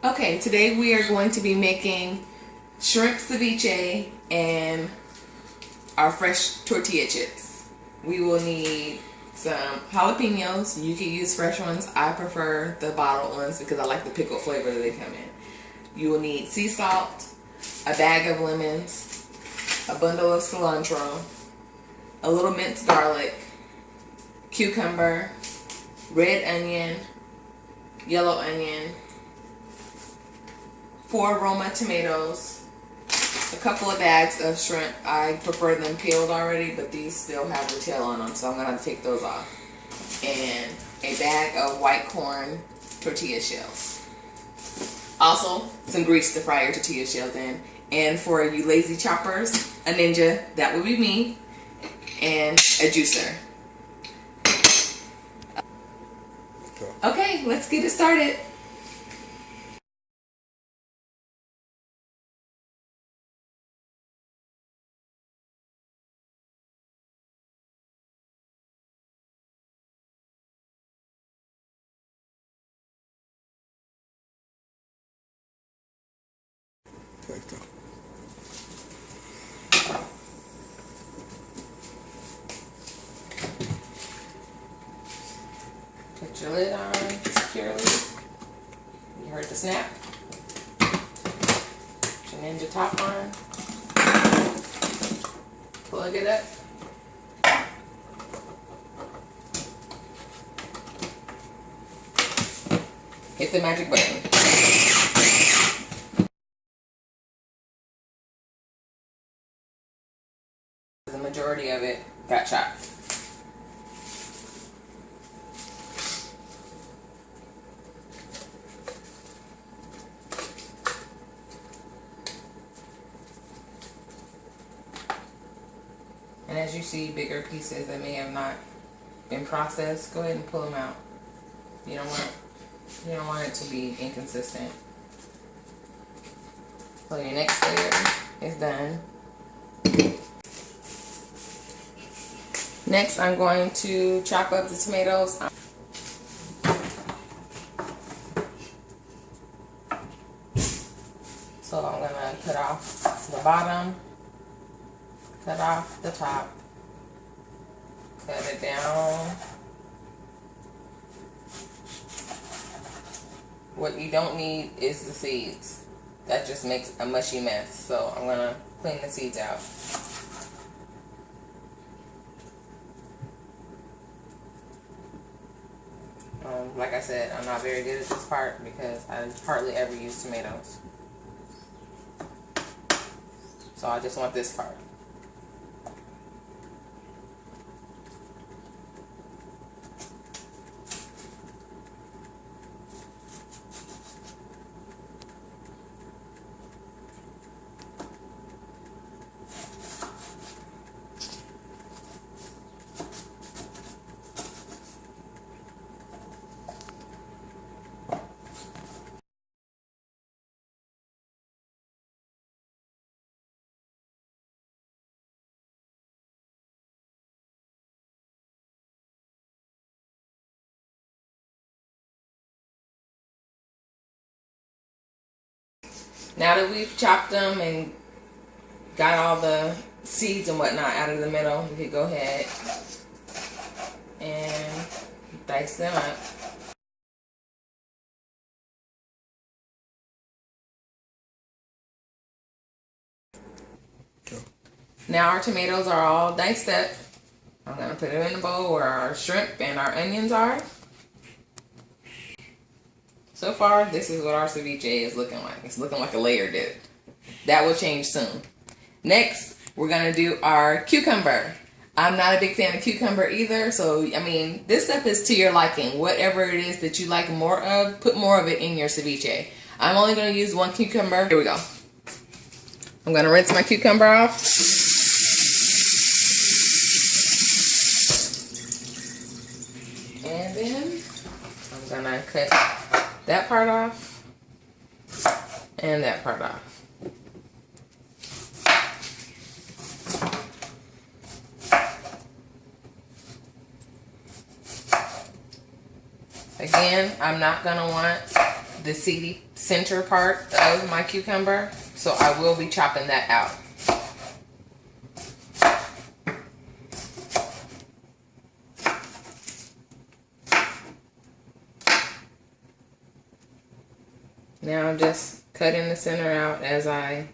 Okay, today we are going to be making shrimp ceviche and our fresh tortilla chips. We will need some jalapenos. You can use fresh ones. I prefer the bottled ones because I like the pickled flavor that they come in. You will need sea salt, a bag of lemons, a bundle of cilantro, a little minced garlic, cucumber, red onion, yellow onion, 4 Roma tomatoes, a couple of bags of shrimp. I prefer them peeled already, but these still have the tail on them, so I'm going to have to take those off. And a bag of white corn tortilla shells. Also, some grease to fry your tortilla shells in. And for you lazy choppers, a Ninja, that would be me, and a juicer. Okay, let's get it started. Put your lid on securely. You heard the snap. Put your Ninja top on. Plug it up. Hit the magic button. The majority of it got chopped. And as you see bigger pieces that may have not been processed, go ahead and pull them out. You don't want it to be inconsistent. So your next layer is done. Next, I'm going to chop up the tomatoes. So I'm going to cut off the bottom, cut off the top, cut it down. What you don't need is the seeds. That just makes a mushy mess. So I'm going to clean the seeds out. Like I said, I'm not very good at this part because I hardly ever use tomatoes. So I just want this part. Now that we've chopped them and got all the seeds and whatnot out of the middle, we could go ahead and dice them up. Now our tomatoes are all diced up. I'm going to put them in the bowl where our shrimp and our onions are. So far, this is what our ceviche is looking like. It's looking like a layer dip. That will change soon. Next, we're going to do our cucumber. I'm not a big fan of cucumber either, so, I mean, this stuff is to your liking. Whatever it is that you like more of, put more of it in your ceviche. I'm only going to use 1 cucumber. Here we go. I'm going to rinse my cucumber off. And then I'm going to cut that part off and that part off. Again, I'm not going to want the seedy center part of my cucumber, so I will be chopping that out. Now I'm just cutting the center out as I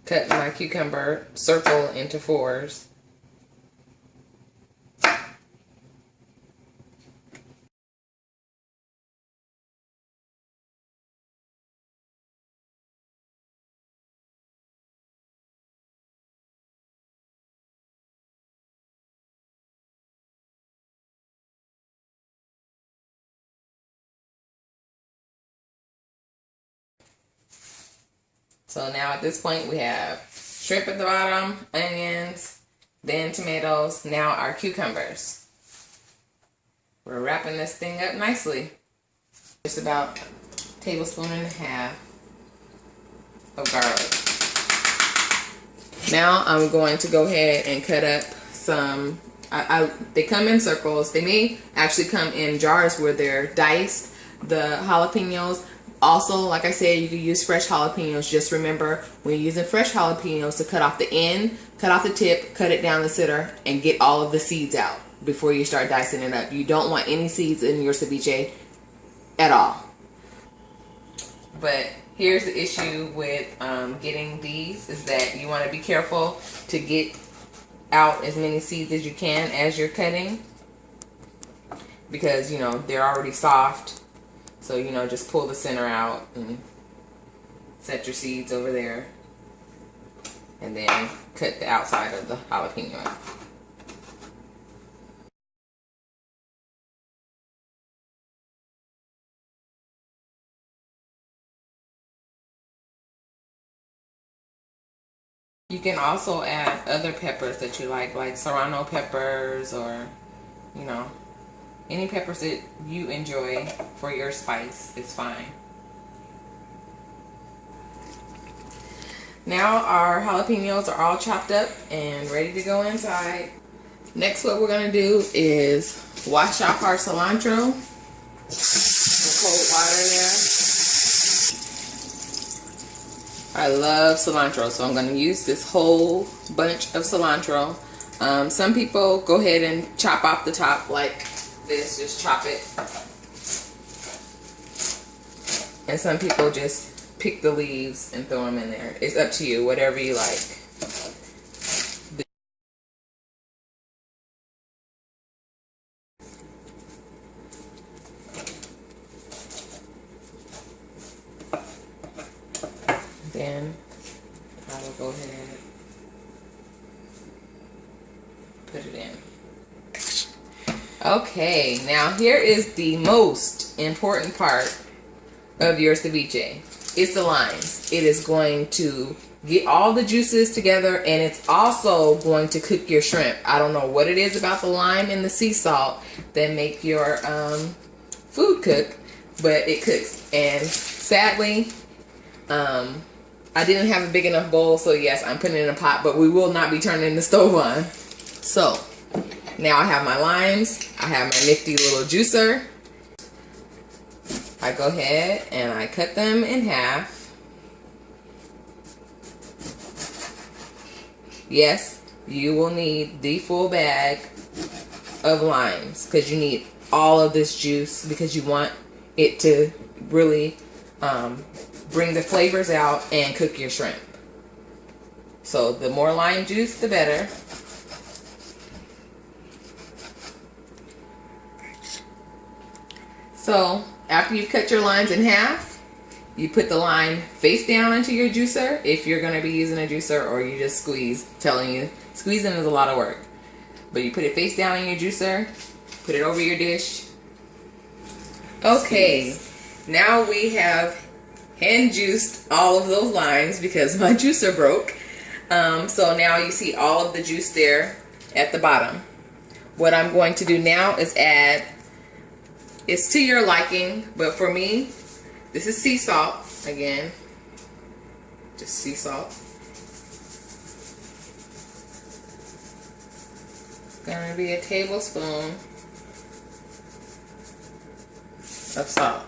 cut my cucumber circle into fours. So now at this point we have shrimp at the bottom, onions, then tomatoes, now our cucumbers. We're wrapping this thing up nicely. Just about a tablespoon and a half of garlic. Now I'm going to go ahead and cut up some, they come in circles. They may actually come in jars where they're diced. The jalapenos, also, like I said, you can use fresh jalapenos. Just remember, when you're using fresh jalapenos, to cut off the end, cut off the tip, cut it down the center, and get all of the seeds out before you start dicing it up. You don't want any seeds in your ceviche at all. But here's the issue with getting these, is that you want to be careful to get out as many seeds as you can as you're cutting, because, you know, they're already soft. So, you know, just pull the center out and set your seeds over there, and then cut the outside of the jalapeno out. You can also add other peppers that you like serrano peppers, or, you know, any peppers that you enjoy for your spice is fine. Now our jalapenos are all chopped up and ready to go inside. Next, what we're going to do is wash off our cilantro with cold water there. I love cilantro, so I'm going to use this whole bunch of cilantro. Some people go ahead and chop off the top like this, just chop it. And some people just pick the leaves and throw them in there. It's up to you, whatever you like. Then I will go ahead, put it in. Okay, now here is the most important part of your ceviche. It's the limes. It is going to get all the juices together, and it's also going to cook your shrimp. I don't know what it is about the lime and the sea salt that make your food cook, but it cooks. And sadly, I didn't have a big enough bowl, so yes, I'm putting it in a pot, but we will not be turning the stove on. So now I have my limes, I have my nifty little juicer. I go ahead and I cut them in half. Yes, you will need the full bag of limes, because you need all of this juice, because you want it to really bring the flavors out and cook your shrimp. So the more lime juice, the better. So after you cut your limes in half, you put the lime face down into your juicer, if you're going to be using a juicer, or you just squeeze. Telling you, squeezing is a lot of work. But you put it face down in your juicer, put it over your dish. Okay, now we have hand juiced all of those limes because my juicer broke. So now you see all of the juice there at the bottom. What I'm going to do now is add, it's to your liking, but for me, this is sea salt. Again, just sea salt. It's going to be a tablespoon of salt.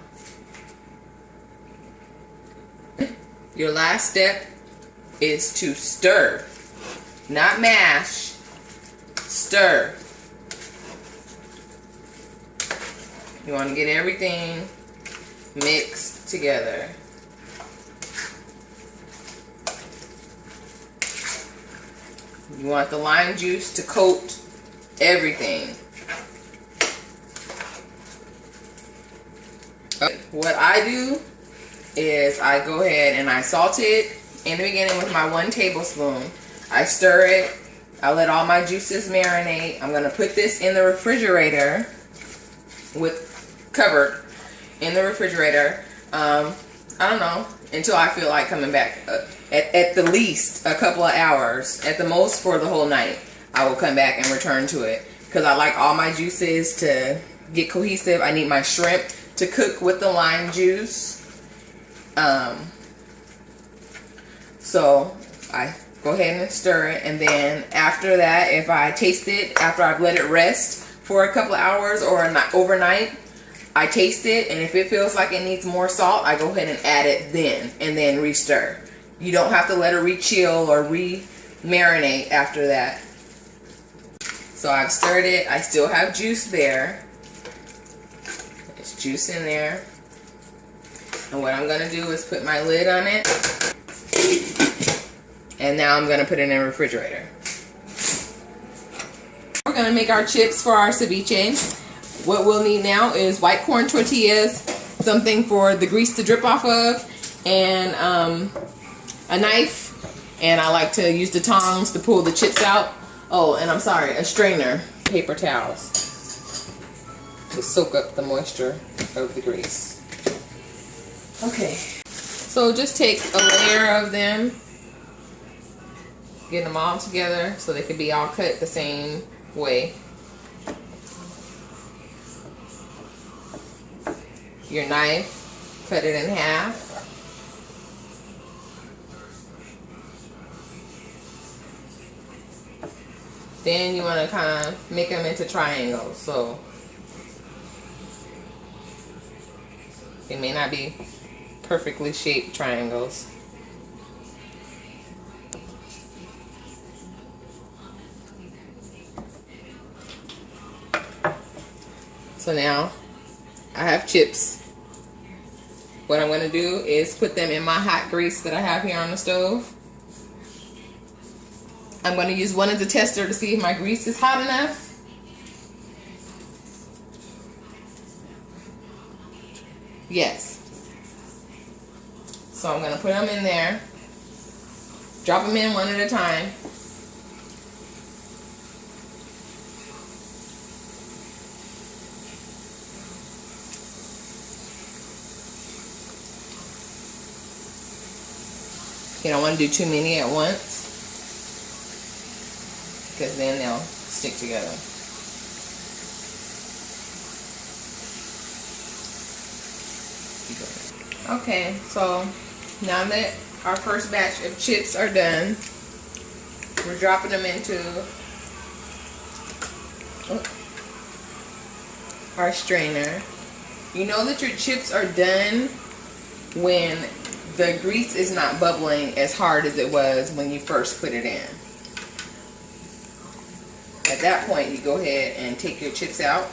Your last step is to stir, not mash, stir. You want to get everything mixed together. You want the lime juice to coat everything. What I do is I go ahead and I salt it in the beginning with my 1 tablespoon. I stir it. I let all my juices marinate. I'm going to put this in the refrigerator covered in the refrigerator. I don't know, until I feel like coming back. At the least a couple of hours, at the most for the whole night. I will come back and return to it because I like all my juices to get cohesive. I need my shrimp to cook with the lime juice. So I go ahead and stir it, and then after that, if I taste it after I've let it rest for a couple of hours or overnight, I taste it, and if it feels like it needs more salt, I go ahead and add it then, and then re-stir. You don't have to let it re-chill or re-marinate after that. So I've stirred it. I still have juice there. There's juice in there. And what I'm going to do is put my lid on it. And now I'm going to put it in the refrigerator. We're going to make our chips for our ceviche. What we'll need now is white corn tortillas, something for the grease to drip off of, and a knife, and I like to use the tongs to pull the chips out. Oh, and I'm sorry, a strainer, paper towels to soak up the moisture of the grease. Okay, so just take a layer of them, get them all together so they can be all cut the same way. Your knife, cut it in half. Then you want to kind of make them into triangles, so it may not be perfectly shaped triangles. So now I have chips. What I'm going to do is put them in my hot grease that I have here on the stove. I'm going to use one as a tester to see if my grease is hot enough. Yes. So I'm going to put them in there. Drop them in one at a time. You don't want to do too many at once, because then they'll stick together. Okay, so now that our first batch of chips are done, we're dropping them into our strainer. You know that your chips are done when the grease is not bubbling as hard as it was when you first put it in. At that point, you go ahead and take your chips out.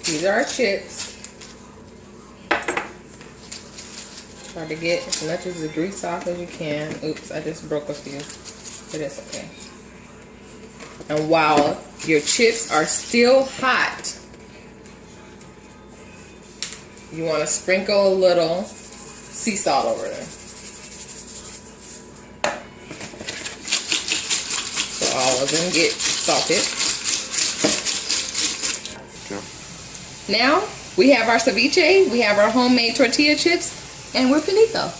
These are our chips. Try to get as much of the grease off as you can. Oops, I just broke a few, but it's okay. And while your chips are still hot, you want to sprinkle a little sea salt over them. So all of them get salted. Now we have our ceviche, we have our homemade tortilla chips, and we're finito.